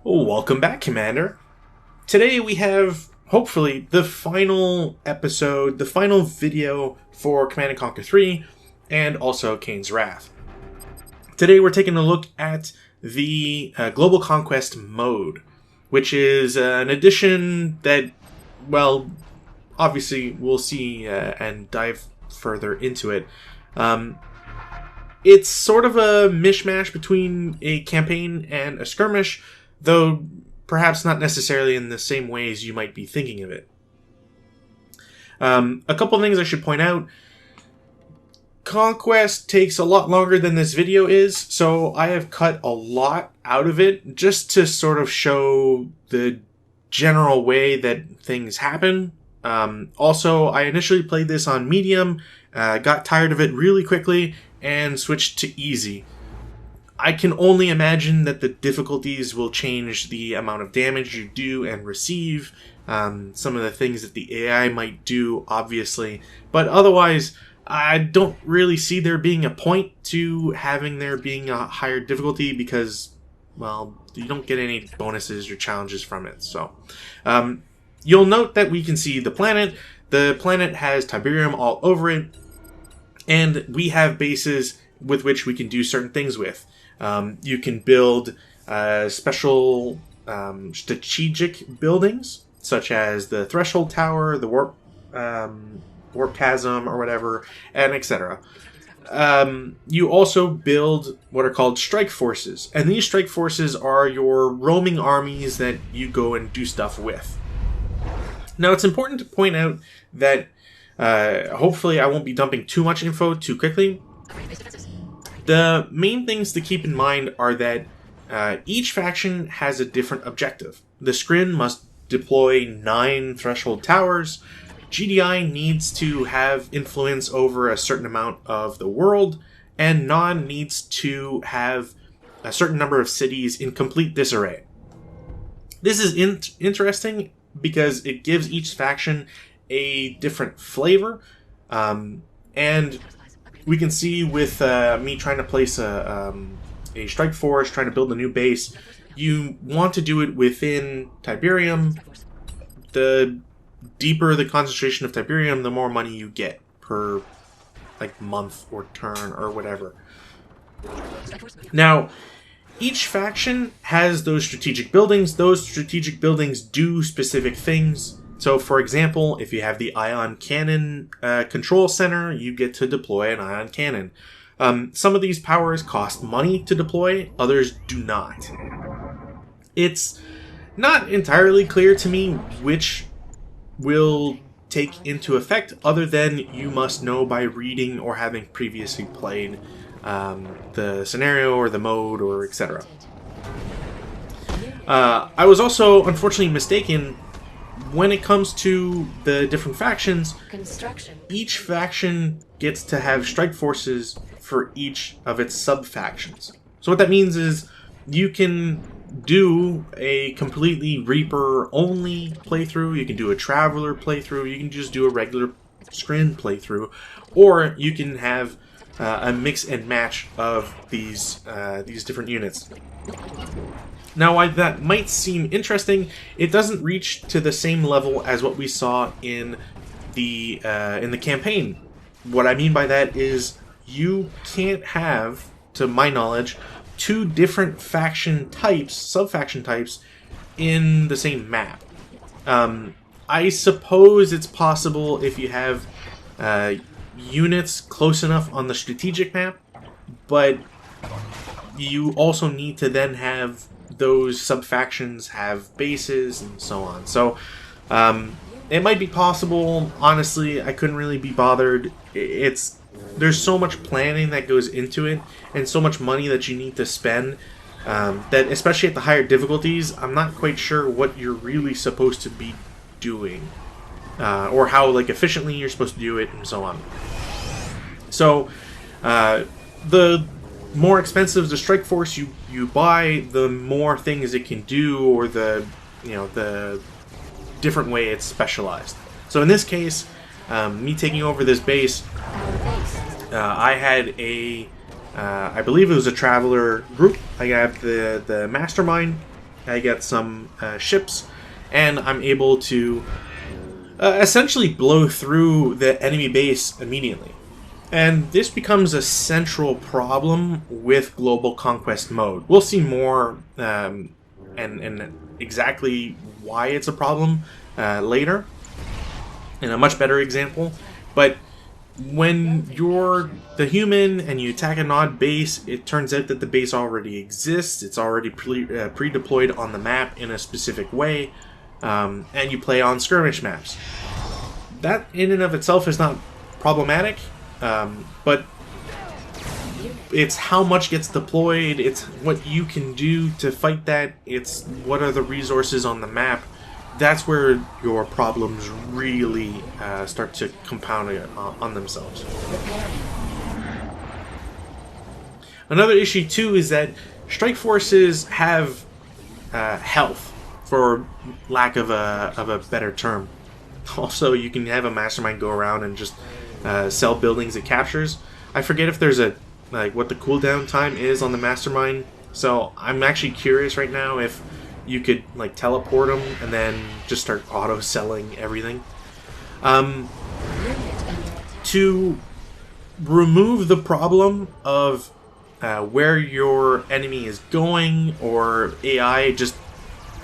Welcome back, Commander. Today we have, hopefully, the final episode, the final video for Command & Conquer 3, and also Kane's Wrath. Today we're taking a look at the Global Conquest mode, which is an addition that, well, obviously we'll see and dive further into it. It's sort of a mishmash between a campaign and a skirmish, though perhaps not necessarily in the same ways you might be thinking of it. A couple of things I should point out. Conquest takes a lot longer than this video is, so I have cut a lot out of it just to sort of show the general way that things happen. Also, I initially played this on medium, got tired of it really quickly, and switched to easy. I can only imagine that the difficulties will change the amount of damage you do and receive, some of the things that the AI might do, obviously, but otherwise, I don't really see there being a point to having there being a higher difficulty because, well, you don't get any bonuses or challenges from it. So, you'll note that we can see the planet. The planet has Tiberium all over it, and we have bases with which we can do certain things with. You can build special strategic buildings, such as the Threshold Tower, the Warp Chasm, or whatever, and etc. You also build what are called strike forces, and these strike forces are your roaming armies that you go and do stuff with. Now, it's important to point out that hopefully I won't be dumping too much info too quickly. The main things to keep in mind are that each faction has a different objective. The Scrin must deploy 9 Threshold Towers. GDI needs to have influence over a certain amount of the world, and Non needs to have a certain number of cities in complete disarray. This is interesting because it gives each faction a different flavor, and we can see with me trying to place a strike force, trying to build a new base, you want to do it within Tiberium. The deeper the concentration of Tiberium, the more money you get per month or turn or whatever. Now, each faction has those strategic buildings. Those strategic buildings do specific things. So, for example, if you have the ion cannon control center, you get to deploy an ion cannon. Some of these powers cost money to deploy, others do not. It's not entirely clear to me which will take into effect, other than you must know by reading or having previously played the scenario or the mode or etc. I was also unfortunately mistaken. When it comes to the different factions, each faction gets to have strike forces for each of its sub-factions. So what that means is you can do a completely Reaper-only playthrough, you can do a Traveler playthrough, you can just do a regular Scrin playthrough, or you can have a mix and match of these different units. Now, while that might seem interesting, it doesn't reach to the same level as what we saw in the campaign. What I mean by that is you can't have, to my knowledge, 2 different faction types, sub-faction types, in the same map. I suppose it's possible if you have units close enough on the strategic map, but you also need to then have those sub-factions have bases and so on. So, it might be possible. Honestly, I couldn't really be bothered. There's so much planning that goes into it, and so much money that you need to spend, that especially at the higher difficulties, I'm not quite sure what you're really supposed to be doing, or how efficiently you're supposed to do it, and so on. So, the more expensive the strike force you buy, the more things it can do, or the different way it's specialized. So in this case, me taking over this base, I had I believe it was a Traveler group. I got the Mastermind, I get some ships, and I'm able to essentially blow through the enemy base immediately. And this becomes a central problem with Global Conquest mode. We'll see more and exactly why it's a problem later in a much better example. But when you're the human and you attack an odd base, it turns out that the base already exists. It's already pre-deployed on the map in a specific way, and you play on skirmish maps. That in and of itself is not problematic, but it's how much gets deployed, it's what you can do to fight that, it's what are the resources on the map. That's where your problems really start to compound on themselves. Another issue too is that strike forces have health, for lack of a better term. Also, you can have a mastermind go around and just sell buildings it captures. I forget if there's what the cooldown time is on the mastermind. So I'm actually curious right now if you could teleport them and then just start auto selling everything. To remove the problem of where your enemy is going, or AI just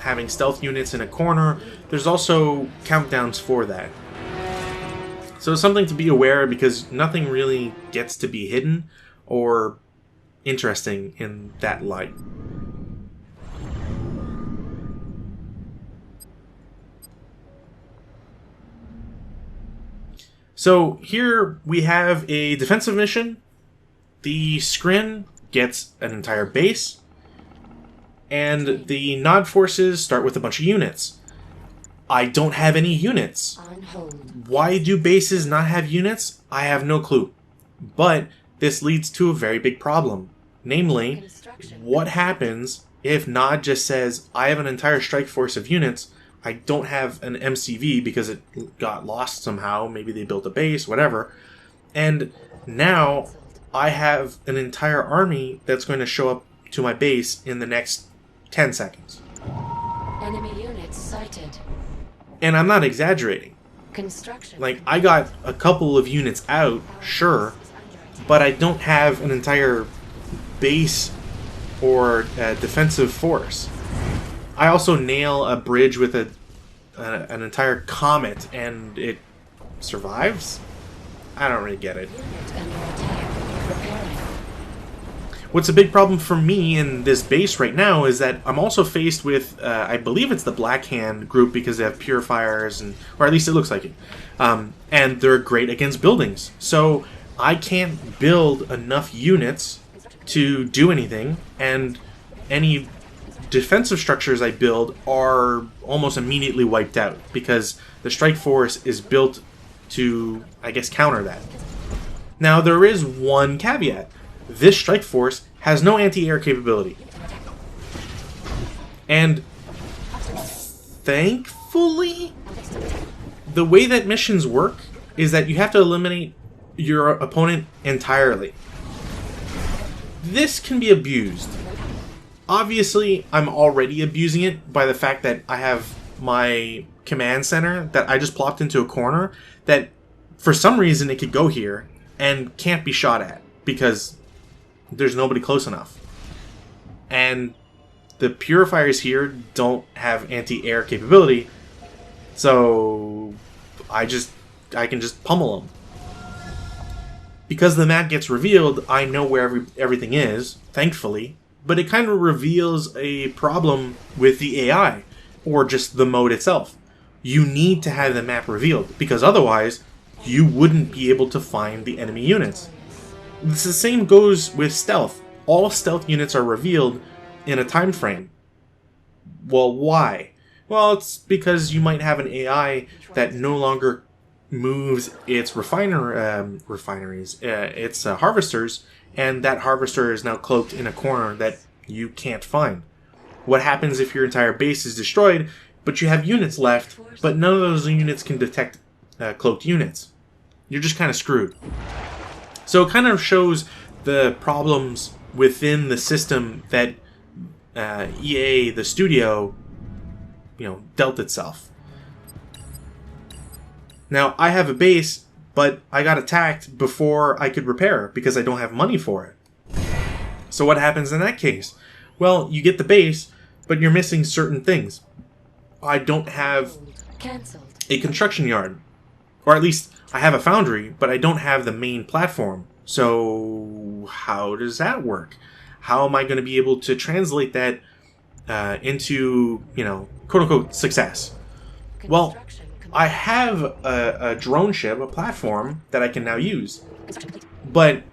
having stealth units in a corner, there's also countdowns for that. So it's something to be aware of, because nothing really gets to be hidden or interesting in that light. So here we have a defensive mission. The Skrin gets an entire base, and the Nod forces start with a bunch of units. I don't have any units. Why do bases not have units? I have no clue. But this leads to a very big problem. Namely, what happens if Nod just says, I have an entire strike force of units, I don't have an MCV because it got lost somehow, maybe they built a base, whatever, and now I have an entire army that's going to show up to my base in the next 10 seconds. Enemy units sighted. And I'm not exaggerating. Construction. I got a couple of units out, sure, but I don't have an entire base or defensive force. I also nail a bridge with an entire comet and it survives? I don't really get it. What's a big problem for me in this base right now is that I'm also faced with, I believe it's the Black Hand group, because they have purifiers, or at least it looks like it. And they're great against buildings. So I can't build enough units to do anything, and any defensive structures I build are almost immediately wiped out, because the strike force is built to, I guess, counter that. Now, there is one caveat. This strike force has no anti-air capability. And thankfully, the way that missions work is that you have to eliminate your opponent entirely. This can be abused. Obviously, I'm already abusing it by the fact that I have my command center that I just plopped into a corner that, for some reason, it could go here and can't be shot at because there's nobody close enough. And the purifiers here don't have anti-air capability, so I can just pummel them. Because the map gets revealed, I know where everything is, thankfully, but it kind of reveals a problem with the AI, or just the mode itself. You need to have the map revealed, because otherwise, you wouldn't be able to find the enemy units. The same goes with stealth. All stealth units are revealed in a time frame. Well, why? Well, it's because you might have an AI that no longer moves its its harvesters, and that harvester is now cloaked in a corner that you can't find. What happens if your entire base is destroyed, but you have units left, but none of those units can detect cloaked units? You're just kind of screwed. So it kind of shows the problems within the system that EA, the studio, dealt itself. Now, I have a base, but I got attacked before I could repair because I don't have money for it. So what happens in that case? Well, you get the base, but you're missing certain things. I don't have a construction yard. Or at least, I have a foundry, but I don't have the main platform. So, how does that work? How am I going to be able to translate that into, quote-unquote, success? Well, I have a drone ship, a platform, that I can now use. But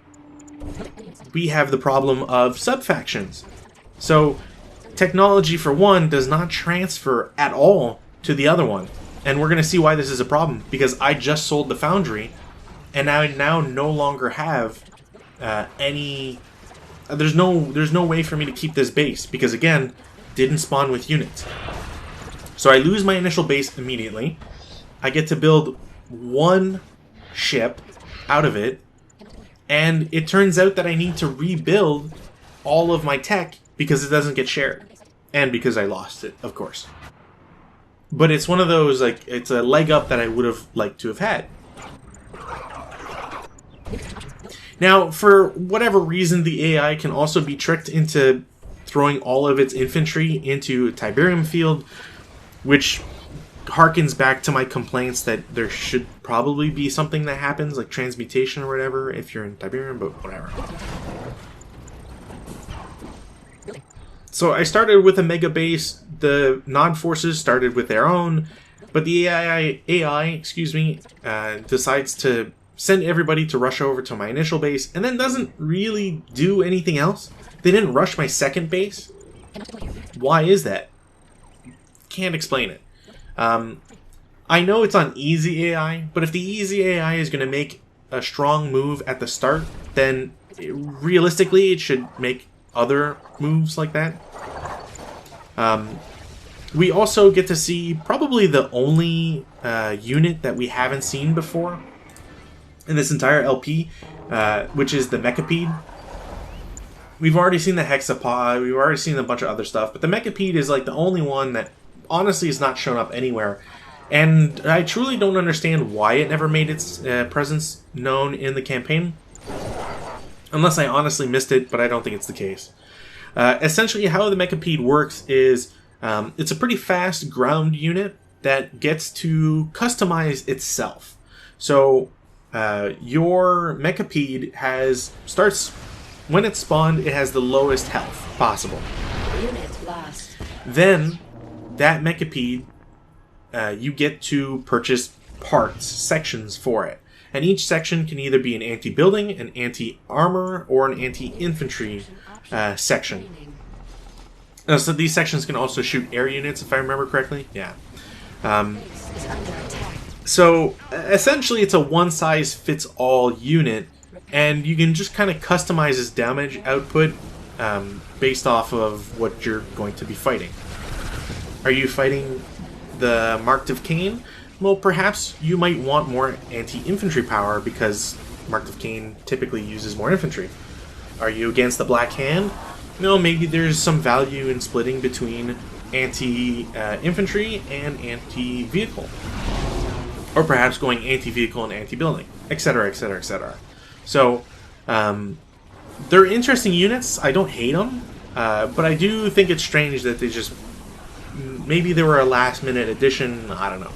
we have the problem of sub-factions. So, technology, for one, does not transfer at all to the other one. And we're going to see why this is a problem, because I just sold the foundry, and I now no longer have any... There's no way for me to keep this base, because again, didn't spawn with units. So I lose my initial base immediately. I get to build one ship out of it, and it turns out that I need to rebuild all of my tech because it doesn't get shared. And because I lost it, of course. But it's one of those, like, it's a leg up that I would have liked to have had. Now, for whatever reason, the AI can also be tricked into throwing all of its infantry into a Tiberium field, which harkens back to my complaints that there should probably be something that happens, like transmutation or whatever, if you're in Tiberium, but whatever. So I started with a mega base, the Nod forces started with their own, but the AI decides to send everybody to rush over to my initial base, and then doesn't really do anything else. They didn't rush my second base. Why is that? Can't explain it. I know it's on easy AI, but if the easy AI is going to make a strong move at the start, then realistically it should make other moves like that. We also get to see probably the only unit that we haven't seen before in this entire LP, which is the Mechapede. We've already seen the Hexapod, we've already seen a bunch of other stuff, but the Mechapede is like the only one that honestly has not shown up anywhere. And I truly don't understand why it never made its presence known in the campaign. Unless I honestly missed it, but I don't think it's the case. Essentially, how the Mechapede works is it's a pretty fast ground unit that gets to customize itself. So your Mechapede starts when it's spawned. It has the lowest health possible. Unit lost. Then that Mechapede, you get to purchase parts, sections for it. And each section can either be an anti-building, an anti-armor, or an anti-infantry section. So these sections can also shoot air units, if I remember correctly. Yeah. So essentially it's a one-size-fits-all unit, and you can just kind of customize its damage output based off of what you're going to be fighting. Are you fighting the Mark of Kane? Well, perhaps you might want more anti-infantry power because Mark of Kane typically uses more infantry. Are you against the Black Hand? No, maybe there's some value in splitting between anti-infantry and anti-vehicle. Or perhaps going anti-vehicle and anti-building, etc., etc., etc. So, they're interesting units. I don't hate them, but I do think it's strange that they just... Maybe they were a last-minute addition, I don't know.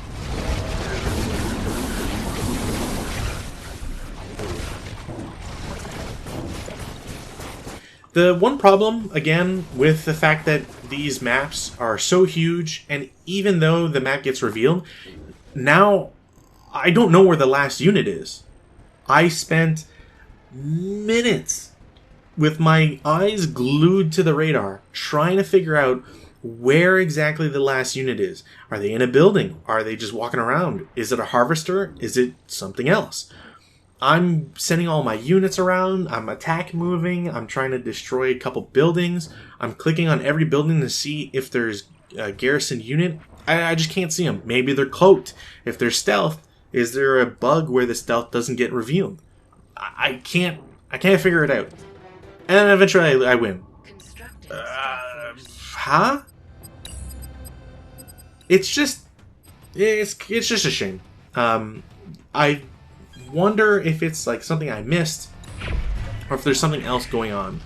The one problem, again, with the fact that these maps are so huge, and even though the map gets revealed, now I don't know where the last unit is. I spent minutes with my eyes glued to the radar trying to figure out where exactly the last unit is. Are they in a building? Are they just walking around? Is it a harvester? Is it something else? I'm sending all my units around. I'm attack moving. I'm trying to destroy a couple buildings. I'm clicking on every building to see if there's a garrison unit. I just can't see them. Maybe they're cloaked. If they're stealth, is there a bug where the stealth doesn't get revealed? I can't figure it out. And eventually I win. Huh? It's just a shame. I wonder if it's like something I missed, or if there's something else going on.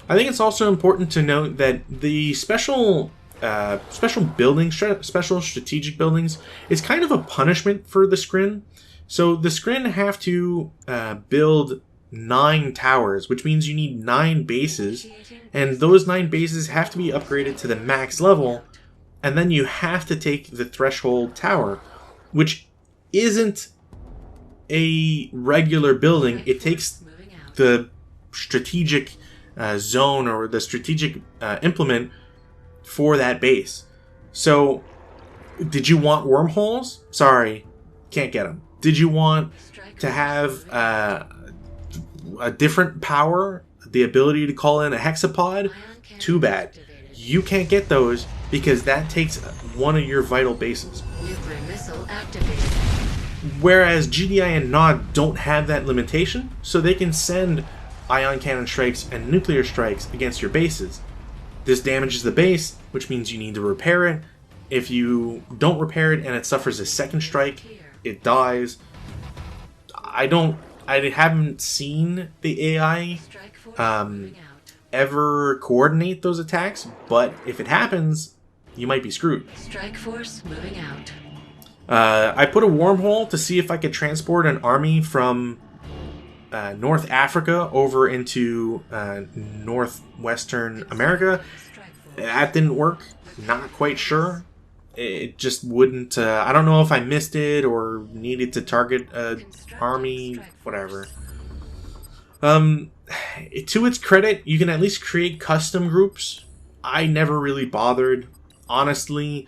I think it's also important to note that the special buildings, special strategic buildings, is kind of a punishment for the Skrin. So the Skrin have to build 9 towers, which means you need 9 bases, and those 9 bases have to be upgraded to the max level, and then you have to take the threshold tower, which isn't a regular building. It takes the strategic zone or the strategic implement for that base. So, did you want wormholes? Sorry, can't get them. Did you want to have a different power, the ability to call in a hexapod? Too bad. You can't get those because that takes one of your vital bases. Nuclear missile activated. Whereas GDI and Nod don't have that limitation, so they can send ion cannon strikes and nuclear strikes against your bases. This damages the base, which means you need to repair it. If you don't repair it and it suffers a second strike, it dies. I haven't seen the AI ever coordinate those attacks, but if it happens, you might be screwed. Strike force moving out. I put a wormhole to see if I could transport an army from North Africa over into northwestern America. That didn't work. Not quite sure. It just wouldn't. I don't know if I missed it or needed to target an army, whatever. To its credit, you can at least create custom groups. I never really bothered. Honestly,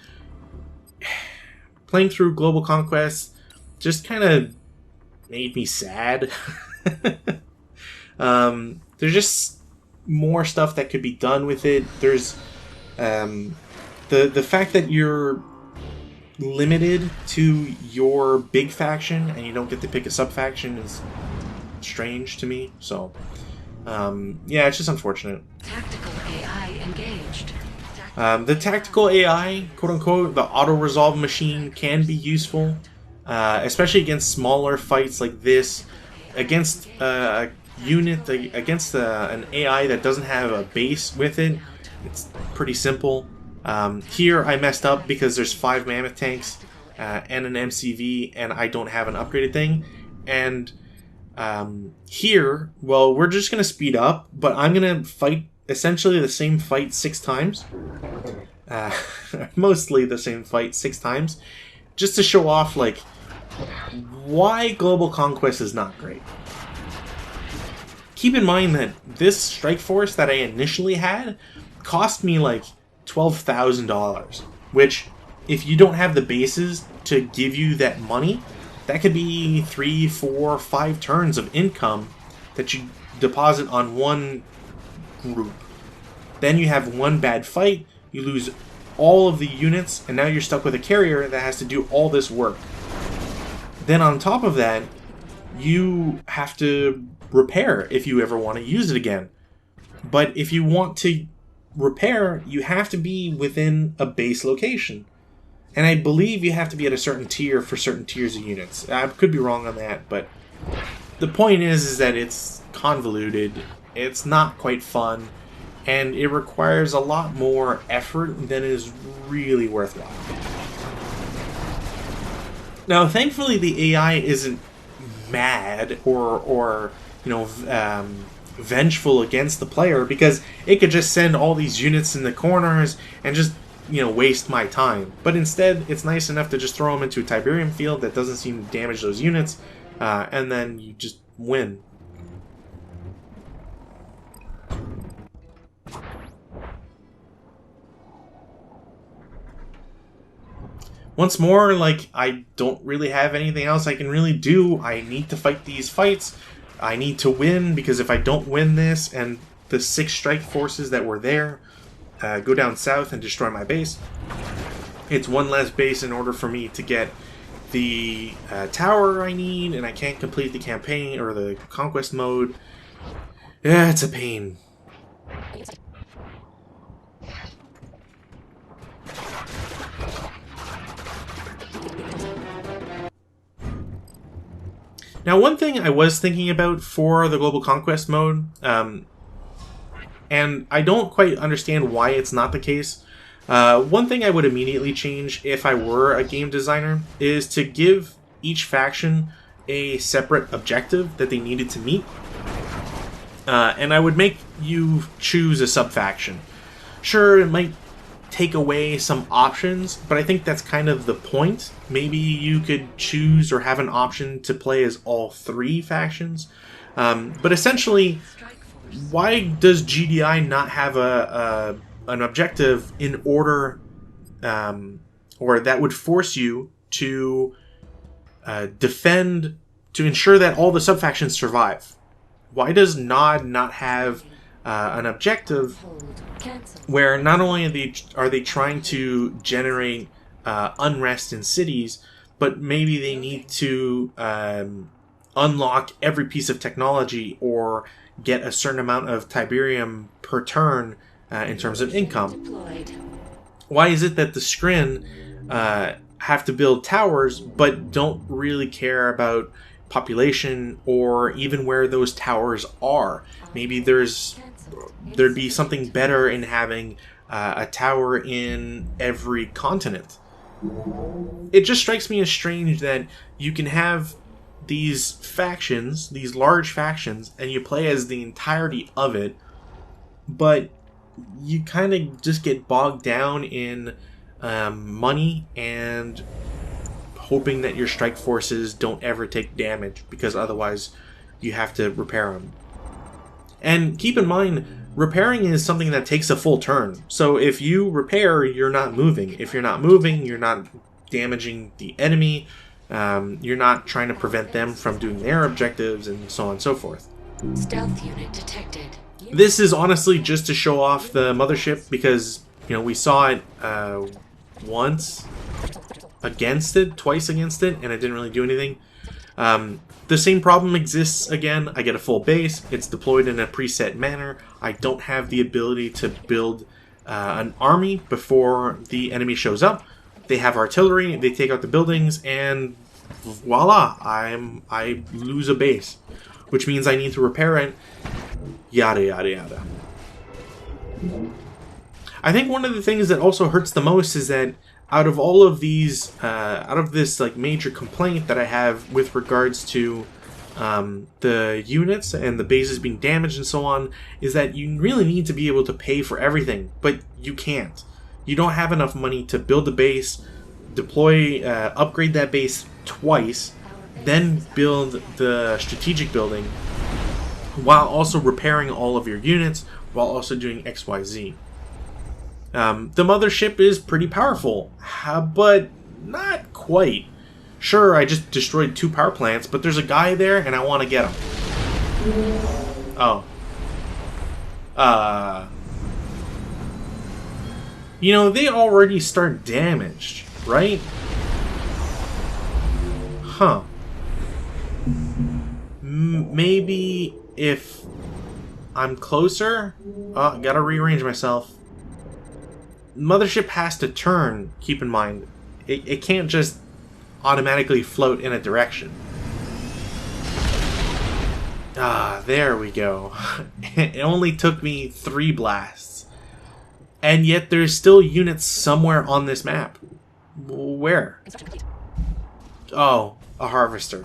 playing through Global Conquest just kind of made me sad. There's just more stuff that could be done with it. There's the fact that you're limited to your big faction and you don't get to pick a sub faction is strange to me. So yeah, it's just unfortunate. Tactical AI engaged. The tactical AI, quote unquote, the auto resolve machine can be useful, especially against smaller fights like this. Against a unit, against an AI that doesn't have a base with it, it's pretty simple. Here I messed up because there's 5 mammoth tanks and an MCV, and I don't have an upgraded thing. And here, well, we're just going to speed up, but I'm going to fight essentially the same fight 6 times. Mostly the same fight 6 times. Just to show off, like, why Global Conquest is not great. Keep in mind that this strike force that I initially had cost me like $12,000, which, if you don't have the bases to give you that money, that could be 3, 4, 5 turns of income that you deposit on one group. Then you have one bad fight, you lose all of the units, and now you're stuck with a carrier that has to do all this work. Then on top of that, you have to repair if you ever want to use it again. But if you want to repair, you have to be within a base location. And I believe you have to be at a certain tier for certain tiers of units. I could be wrong on that, but the point is that it's convoluted, it's not quite fun, and it requires a lot more effort than is really worthwhile. Now, thankfully, the AI isn't mad or vengeful against the player, because it could just send all these units in the corners and just, waste my time. But instead, it's nice enough to just throw them into a Tiberium field that doesn't seem to damage those units, and then you just win. Once more, I don't really have anything else I can really do. I need to fight these fights. I need to win, because if I don't win this and the 6 strike forces that were there go down south and destroy my base, it's one less base in order for me to get the tower I need, and I can't complete the campaign or the conquest mode. Yeah, it's a pain. Now, one thing I was thinking about for the Global Conquest mode, and I don't quite understand why it's not the case. One thing I would immediately change if I were a game designer is to give each faction a separate objective that they needed to meet. And I would make you choose a sub-faction. Sure, it might take away some options, but I think that's kind of the point. Maybe you could choose or have an option to play as all 3 factions. But essentially, why does GDI not have an objective in order, or that would force you to defend, to ensure that all the sub-factions survive? Why does NOD not have an objective where not only are they trying to generate unrest in cities, but maybe they need to unlock every piece of technology or get a certain amount of Tiberium per turn in terms of income? Why is it that the Skrin have to build towers but don't really care about population or even where those towers are? Maybe there'd be something better in having a tower in every continent. It just strikes me as strange that you can have these factions, these large factions, and you play as the entirety of it, but you kind of just get bogged down in money and hoping that your strike forces don't ever take damage, because otherwise you have to repair them. And keep in mind, repairing is something that takes a full turn. So if you repair, you're not moving. If you're not moving, you're not damaging the enemy. You're not trying to prevent them from doing their objectives, and so on and so forth. Stealth unit detected. This is honestly just to show off the mothership, because we saw it once against it, twice against it, and it didn't really do anything. The same problem exists again. I get a full base. It's deployed in a preset manner. I don't have the ability to build an army before the enemy shows up. They have artillery. They take out the buildings, and voila! I lose a base, which means I need to repair it. Yada yada yada. I think one of the things that also hurts the most is that out of all of these, out of this like major complaint that I have with regards to the units and the bases being damaged and so on, is that you really need to be able to pay for everything, but you can't. You don't have enough money to build a base, deploy, upgrade that base twice, then build the strategic building, while also repairing all of your units, while also doing XYZ. The mothership is pretty powerful, but not quite. Sure, I just destroyed 2 power plants, but there's a guy there and I want to get him. Oh. They already start damaged, right? Huh. Maybe if I'm closer? Gotta rearrange myself. Mothership has to turn, keep in mind. It can't just automatically float in a direction. There we go. It only took me 3 blasts. And yet there's still units somewhere on this map. Where? Oh, a harvester.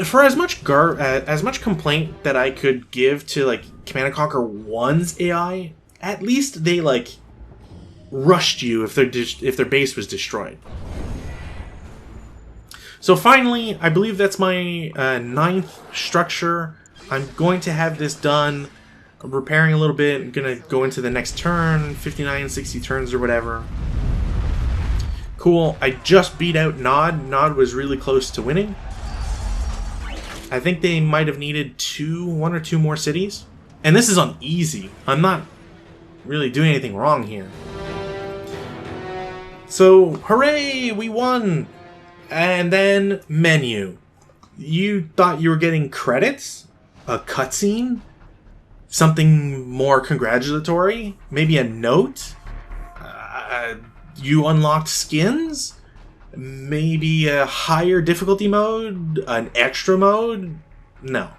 For as much complaint that I could give to like Command & Conquer 1's AI, at least they like rushed you if their base was destroyed. So finally, I believe that's my 9th structure. I'm going to have this done. I'm repairing a little bit. I'm going to go into the next turn, 59, 60 turns or whatever. Cool. I just beat out Nod. Nod was really close to winning. I think they might have needed 1 or 2 more cities. And this is on easy. I'm not really doing anything wrong here. So, hooray! We won! And then, menu. You thought you were getting credits? A cutscene? Something more congratulatory? Maybe a note? You unlocked skins? Maybe a higher difficulty mode? An extra mode? No.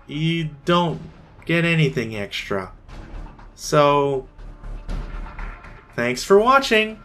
You don't get anything extra. So, thanks for watching!